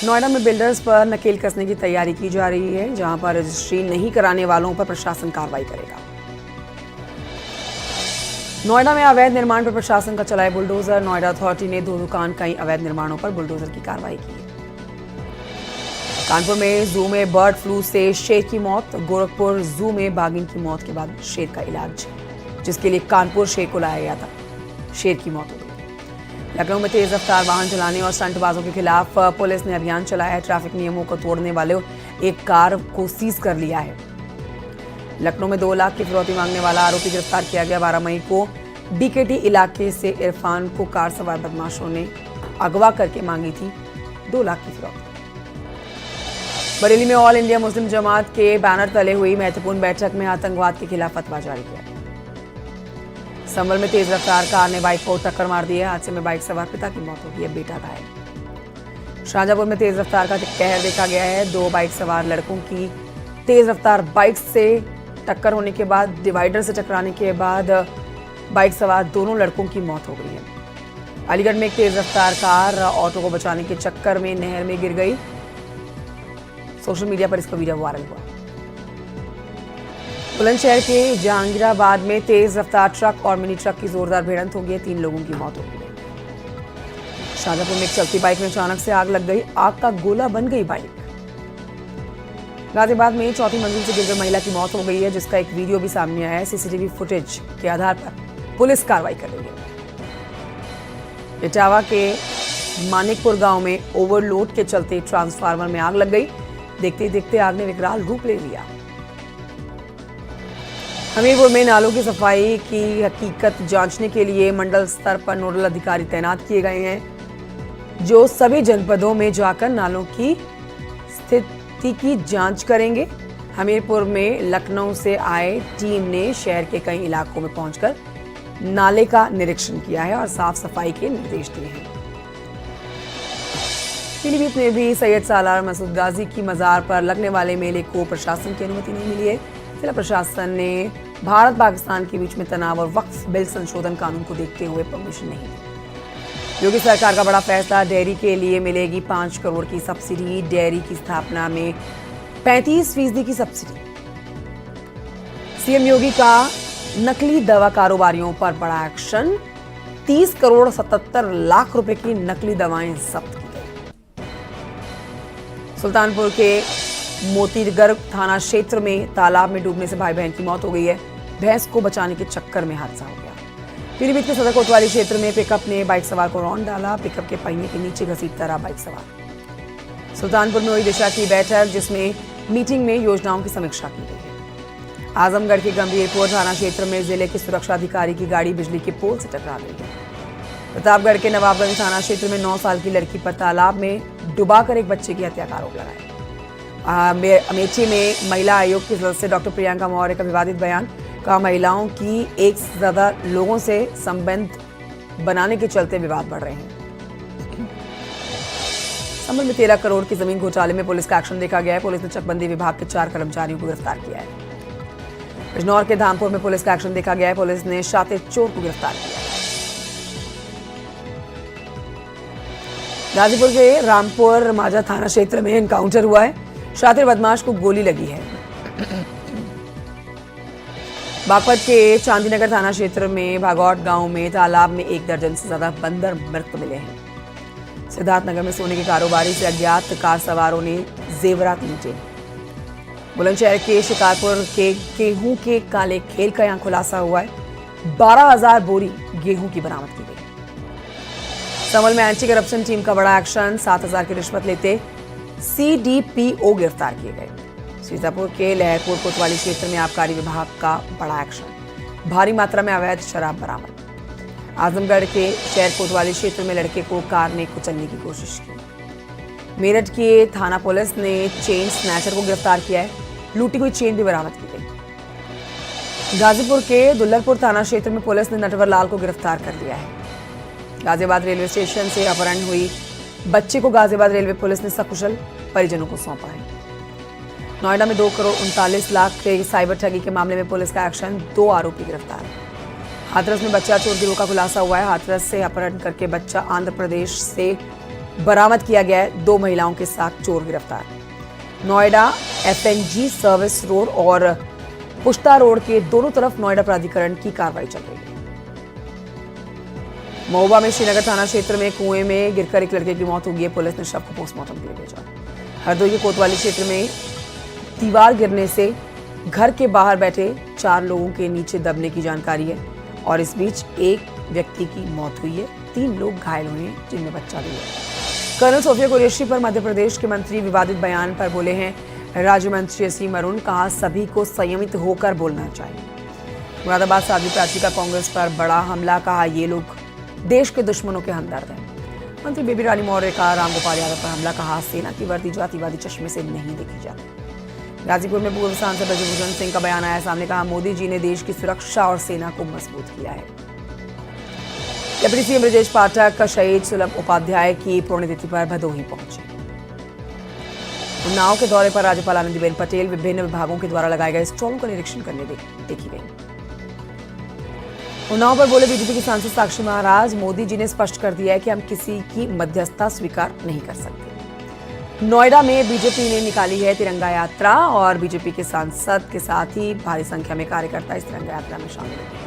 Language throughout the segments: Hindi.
नोएडा में बिल्डर्स पर नकेल कसने की तैयारी की जा रही है, जहां पर रजिस्ट्री नहीं कराने वालों पर प्रशासन कार्रवाई करेगा। नोएडा में अवैध निर्माण पर प्रशासन का चलाए बुलडोजर। नोएडा अथॉरिटी ने 2 दुकान कई अवैध निर्माणों पर बुलडोजर की कार्रवाई की है। कानपुर में जू में बर्ड फ्लू से शेर की मौत। गोरखपुर जू में बाघिन की मौत के बाद शेर का इलाज, जिसके लिए कानपुर शेर को लाया गया था, शेर की मौत हो गई। लखनऊ में तेज रफ्तार वाहन चलाने और स्टंटबाजों के खिलाफ पुलिस ने अभियान चलाया है। ट्रैफिक नियमों को तोड़ने वाले एक कार को सीज कर लिया है। लखनऊ में 2 लाख की फिरौती मांगने वाला आरोपी गिरफ्तार किया गया। 12 मई को बीकेटी इलाके से इरफान को कार सवार बदमाशों ने अगवा करके मांगी थी 2 लाख की फिरौती। बरेली में ऑल इंडिया मुस्लिम जमात के बैनर तले हुई महत्वपूर्ण बैठक में आतंकवाद के खिलाफ फतवा जारी किया। संभल में तेज रफ्तार कार ने बाइक को टक्कर मार दी है। हादसे में बाइक सवार पिता की मौत हो गई है, बेटा घायल। शाहजहांपुर में तेज रफ्तार का कहर देखा गया है। 2 बाइक सवार लड़कों की तेज रफ्तार बाइक से टक्कर होने के बाद, डिवाइडर से टकराने के बाद बाइक सवार दोनों लड़कों की मौत हो गई है। अलीगढ़ में एक तेज रफ्तार कार ऑटो को बचाने के चक्कर में नहर में गिर गई। सोशल मीडिया पर इसका वीडियो वायरल हुआ। बुलंदशहर के जहांगीराबाद में तेज रफ्तार ट्रक और मिनी ट्रक की जोरदार भिड़ंत हो गई। 3 लोगों की मौत हो गई। शाहजहांपुर में एक चलती बाइक में अचानक से आग लग गई। आग का गोला बन गई बाइक। गाजियाबाद में 4थी मंजिल से गिरकर महिला की मौत हो गई है, जिसका एक वीडियो भी सामने आया है। सीसीटीवी फुटेज के आधार पर पुलिस कार्रवाई कर रही है। इटावा के मानिकपुर गांव में ओवरलोड के चलते ट्रांसफार्मर में आग लग गई। देखते ही देखते आग ने विकराल रूप ले लिया। हमीरपुर में नालों की सफाई की हकीकत जांचने के लिए मंडल स्तर पर नोडल अधिकारी तैनात किए गए हैं, जो सभी जनपदों में जाकर नालों की स्थिति की जांच करेंगे। हमीरपुर में लखनऊ से आए टीम ने शहर के कई इलाकों में पहुंचकर नाले का निरीक्षण किया है और साफ सफाई के निर्देश दिए हैं। पीलीभीत में भी सैयद सालार मसूद गाजी की मजार पर लगने वाले मेले को प्रशासन की अनुमति नहीं मिली है। जिला प्रशासन ने भारत पाकिस्तान के बीच में तनाव और वक्फ बिल संशोधन कानून को देखते हुए परमिशन नहीं दी। योगी सरकार का बड़ा फैसला। डेयरी के लिए मिलेगी 5 करोड़ की सब्सिडी। डेयरी की स्थापना में 35% की सब्सिडी। सीएम योगी का नकली दवा कारोबारियों पर बड़ा एक्शन। 30 करोड़ 77 लाख रुपए की नकली दवाएं जब्त की गई। सुल्तानपुर के मोतीगर थाना क्षेत्र में तालाब में डूबने से भाई बहन की मौत हो गई है। भैंस को बचाने के चक्कर में हादसा हो गया। पीलीभीत के सदर कोतवाली क्षेत्र में पिकअप ने बाइक सवार को रौंद डाला। पिकअप के पहिए के नीचे घसीटता रहा बाइक सवार। सुल्तानपुर में हुई दिशा की बैठक, जिसमें मीटिंग में योजनाओं की समीक्षा की गई है। आजमगढ़ के गंभीरपुर थाना क्षेत्र में जिले के सुरक्षा अधिकारी की गाड़ी बिजली के पोल से टकरा गई है। प्रतापगढ़ के नवाबगंज थाना क्षेत्र में 9 साल की लड़की पर तालाब में डुबाकर एक बच्चे की हत्या का आरोप लगाया। अमेठी में महिला आयोग की सदस्य डॉक्टर प्रियंका मौर्य का विवादित बयान। कहा, महिलाओं की एक से ज्यादा लोगों से संबंध बनाने के चलते विवाद बढ़ रहे हैं। संभल में 13 करोड़ की जमीन घोटाले में पुलिस का एक्शन देखा गया है। पुलिस ने चकबंदी विभाग के 4 कर्मचारियों को गिरफ्तार किया है। बिजनौर के धामपुर में पुलिस का एक्शन देखा गया है। पुलिस ने शातिर चोर को गिरफ्तार किया है। गाजीपुर के रामपुर माजा थाना क्षेत्र में एनकाउंटर हुआ है। शातिर बदमाश को गोली लगी है। बागपत के चांदीनगर थाना क्षेत्र में भागौट गांव में तालाब में 1 दर्जन से ज्यादा बंदर मृत मिले हैं। सिद्धार्थनगर में सोने के कारोबारी से अज्ञात कार सवारों ने जेवरात लूटे। बुलंदशहर के शिकारपुर के गेहूं के काले खेल का यहां खुलासा हुआ है। 12,000 बोरी गेहूं की बरामद की गई। संभल में एंटी करप्शन टीम का बड़ा एक्शन। 7,000 की रिश्वत लेते CDPO गिरफ्तार किए गए। सीतापुर के लहरपुर कोतवाली क्षेत्र में आबकारी विभाग का बड़ा एक्शन। भारी मात्रा में अवैध शराब बरामद। आजमगढ़ के शहर कोतवाली क्षेत्र में लड़के को कार ने कुचलने की कोशिश की। मेरठ की थाना पुलिस ने चेन स्नैचर को गिरफ्तार किया है। लूटी हुई चेन भी बरामद की गई। गाजीपुर के दुल्लरपुर थाना क्षेत्र में पुलिस ने नटवर लाल को गिरफ्तार कर लिया है। गाजियाबाद रेलवे स्टेशन से अपहरण हुई बच्चे को गाजियाबाद रेलवे पुलिस ने सकुशल परिजनों को सौंपा है। नोएडा में 2 करोड़ 39 लाख के साइबर ठगी के मामले में पुलिस का एक्शन। 2 आरोपी गिरफ्तार। हाथरस में बच्चा चोर गिरोह का खुलासा हुआ है। हाथरस से अपहरण करके बच्चा आंध्र प्रदेश से बरामद किया गया है। 2 महिलाओं के साथ चोर गिरफ्तार। नोएडा एफएनजी सर्विस रोड और पुश्ता रोड के दोनों तरफ नोएडा प्राधिकरण की कार्रवाई चल रही है। महोबा में श्रीनगर थाना क्षेत्र में कुएं में गिरकर एक लड़के की मौत हो गई है। पुलिस ने शव को पोस्टमार्टम के लिए भेजा। हरदोई के कोतवाली क्षेत्र में दीवार गिरने से घर के बाहर बैठे 4 लोगों के नीचे दबने की जानकारी है और इस बीच एक व्यक्ति की मौत हुई है। 3 लोग घायल हुए हैं, जिनमें बच्चा भी है। कर्नल सोफिया कुरैशी पर मध्य प्रदेश के मंत्री विवादित बयान पर बोले हैं राज्य मंत्री एससी मरून। कहा सभी को संयमित होकर बोलना चाहिए। मुरादाबाद साध्वी प्राची का कांग्रेस पर बड़ा हमला। कहा ये लोग देश के दुश्मनों के हमदर्द हैं। मंत्री बेबी रानी मौर्य का रामगोपाल यादव पर हमला। कहा सेना की वर्दी जातिवादी चश्मे से नहीं देखी जाती। गाजीपुर में पूर्व सांसद ब्रजभूषण सिंह का बयान आया सामने। कहा मोदी जी ने देश की सुरक्षा और सेना को मजबूत किया है। डिप्टी सीएम ब्रजेश पाठक का शहीद सुलभ उपाध्याय की पुण्यतिथि पर भदोही पहुंचे। उन्नाव के दौरे पर राज्यपाल आनंदीबेन पटेल विभिन्न विभागों के द्वारा लगाए गए स्टॉलों का निरीक्षण करने देखी गई। उन्नाव पर बोले बीजेपी के सांसद साक्षी महाराज। मोदी जी ने स्पष्ट कर दिया है कि हम किसी की मध्यस्थता स्वीकार नहीं कर सकते। नोएडा में बीजेपी ने निकाली है तिरंगा यात्रा और बीजेपी के सांसद के साथ ही भारी संख्या में कार्यकर्ता इस तिरंगा यात्रा में शामिल हुए।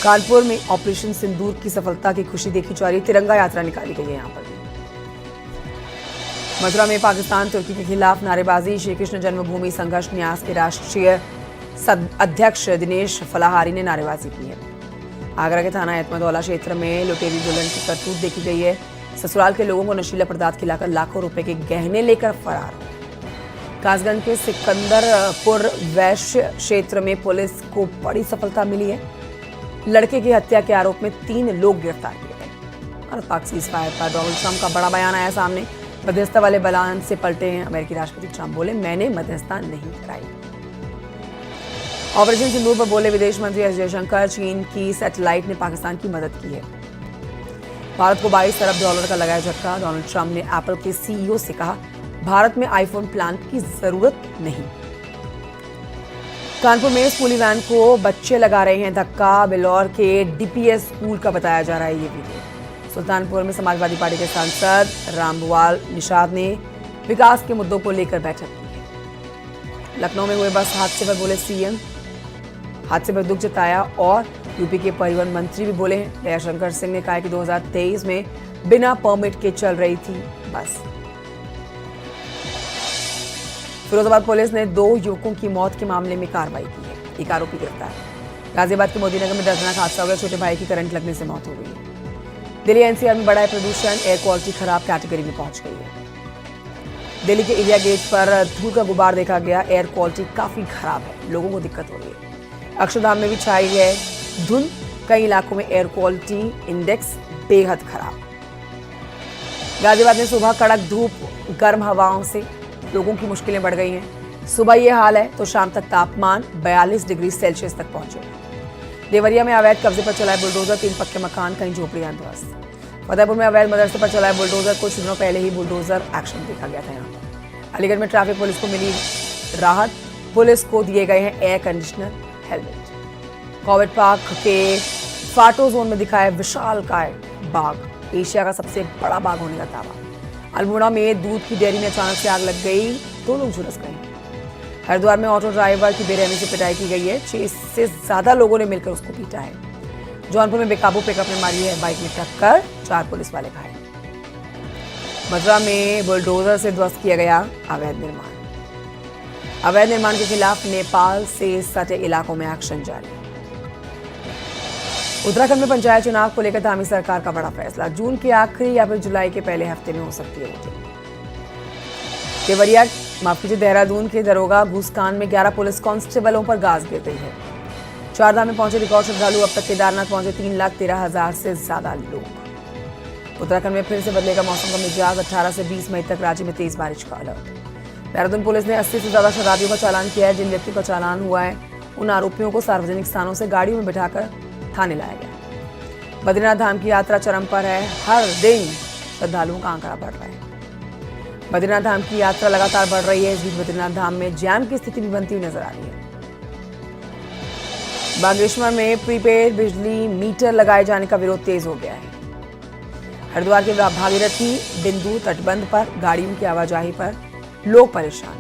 कानपुर में ऑपरेशन सिंदूर की सफलता की खुशी देखी जा रही। तिरंगा यात्रा निकाली गई है। यहाँ पर मथुरा में पाकिस्तान तुर्की के खिलाफ नारेबाजी। श्री कृष्ण जन्मभूमि संघर्ष न्यास के राष्ट्रीय अध्यक्ष दिनेश फलाहारी ने नारेबाजी की है। आगरा के थाना एतमदौला क्षेत्र में लुटेरी दुल्हन की करतूत देखी गई है। ससुराल के लोगों को नशीला पदार्थ खिलाकर लाखों रुपए के गहने लेकर फरार। कासगंज के सिकंदरपुर वैश्य क्षेत्र में पुलिस को बड़ी सफलता मिली है। लड़के की हत्या के आरोप में 3 लोग गिरफ्तार किए गए। भारत पाक सीजफायर पर डोनाल्ड ट्रंप का बड़ा बयान आया सामने। मध्यस्थता वाले बयान से पलटे हैं अमेरिकी राष्ट्रपति ट्रंप। बोले मैंने मध्यस्थता नहीं कराई। ऑपरेशन सिंदूर पर बोले विदेश मंत्री एस जयशंकर। चीन की सैटेलाइट ने पाकिस्तान की मदद की है। भारत को $22 अरब का लगाया झटका। डोनाल्ड ट्रंप ने एप्पल के सीईओ से कहा भारत में आईफोन प्लांट की जरूरत नहीं। कानपुर में स्कूली वैन को बच्चे लगा रहे हैं धक्का। बिलौर के डीपीएस स्कूल का बताया जा रहा है ये वीडियो। सुल्तानपुर में समाजवादी पार्टी के सांसद रामभुआल निषाद ने विकास के मुद्दों को लेकर बैठक की है। लखनऊ में हुए बस हादसे पर बोले सीएम। हादसे पर दुख जताया और यूपी के परिवहन मंत्री भी बोले हैं। दयाशंकर सिंह ने कहा कि 2023 में बिना परमिट के चल रही थी बस। फिरोजाबाद पुलिस ने 2 युवकों की मौत के मामले में कार्रवाई की है। एक आरोपी गिरफ्तार। गाजियाबाद के मोदीनगर में दर्दनाक हादसा हो गया। छोटे भाई की करंट लगने से मौत हो गई है। दिल्ली एनसीआर में बढ़ा है प्रदूषण। एयर क्वालिटी खराब कैटेगरी में पहुंच गई है। दिल्ली के इंडिया गेट पर धूल का गुबार देखा गया। एयर क्वालिटी काफी खराब है, लोगों को दिक्कत हो रही है। अक्षरधाम में भी छाई है धुंध। कई इलाकों में एयर क्वालिटी इंडेक्स बेहद खराब। गाजियाबाद में सुबह कड़क धूप, गर्म हवाओं से लोगों की मुश्किलें बढ़ गई हैं। सुबह ये हाल है तो शाम तक तापमान 42 डिग्री सेल्सियस तक पहुंचेगा। देवरिया में अवैध कब्जे पर चला है बुलडोजर। 3 पक्के मकान, कहीं झोपड़ियां ध्वस्त। फतेहपुर में अवैध मदरसे पर चला है बुलडोजर। कुछ दिनों पहले ही बुलडोजर एक्शन देखा गया था यहाँ पर। अलीगढ़ में ट्रैफिक पुलिस को मिली राहत। पुलिस को दिए गए हैं air conditioner, helmet. Corbett park के फाटो जोन में दिखाया विशालकाय बाग। एशिया का सबसे बड़ा बाग होने का दावा। अल्मोड़ा में दूध की डेयरी में अचानक से आग लग गई। 2 लोग झुलस गए। हरिद्वार में ऑटो ड्राइवर की बेरहमी से पिटाई की गई है। 6 से ज्यादा लोगों ने मिलकर उसको पीटा है। जौनपुर में बेकाबू पिकअप ने मारी है बाइक में टक्कर। 4 पुलिस वाले घायल। मथुरा में बुलडोजर से ध्वस्त किया गया अवैध निर्माण। अवैध निर्माण के खिलाफ नेपाल से सटे इलाकों में एक्शन जारी। उत्तराखंड में पंचायत चुनाव को लेकर धामी सरकार का बड़ा फैसला। जून के आखिरी या फिर जुलाई के पहले हफ्ते में हो सकती है वोटिंग। देहरादून के दरोगा घूसकांड में 11 पुलिस कांस्टेबलों पर गाज गिर गई है। 4 धाम में पहुंचे रिकॉर्ड श्रद्धालु। अब तक केदारनाथ पहुंचे 3,13,000 से ज्यादा लोग। उत्तराखंड में फिर से बदलेगा मौसम का मिजाज। 18 से 20 मई तक राज्य में तेज बारिश का अलर्ट। देहरादून पुलिस ने 80 से ज्यादा शराबियों का चालान किया है। जिन व्यक्तियों का चालान हुआ है उन आरोपियों को सार्वजनिक स्थानों से गाड़ियों में बिठाकर थाने लाया गया। बद्रीनाथ धाम की यात्रा चरम पर है। हर दिन श्रद्धालुओं का आंकड़ा बढ़ रहा है। बद्रीनाथ धाम की यात्रा लगातार बढ़ रही है। इस बीच बद्रीनाथ धाम में जैम की स्थिति भी बनती हुई नजर आ रही है। बागेश्वर में प्रीपेड बिजली मीटर लगाए जाने का विरोध तेज हो गया है। हरिद्वार के भागीरथी बिंदु तटबंध पर गाड़ियों की आवाजाही पर लोग परेशान।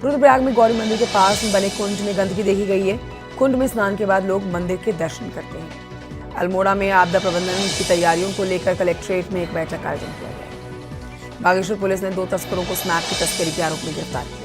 रुद्रप्रयाग में गौरी मंदिर के पास बने कुंड में गंदगी देखी गई है। कुंड में स्नान के बाद लोग मंदिर के दर्शन करते हैं। अल्मोड़ा में आपदा प्रबंधन की तैयारियों को लेकर कलेक्ट्रेट में एक बैठक का आयोजन किया गया। बागेश्वर पुलिस ने 2 तस्करों को स्मैक की तस्करी के आरोप में गिरफ्तार किया।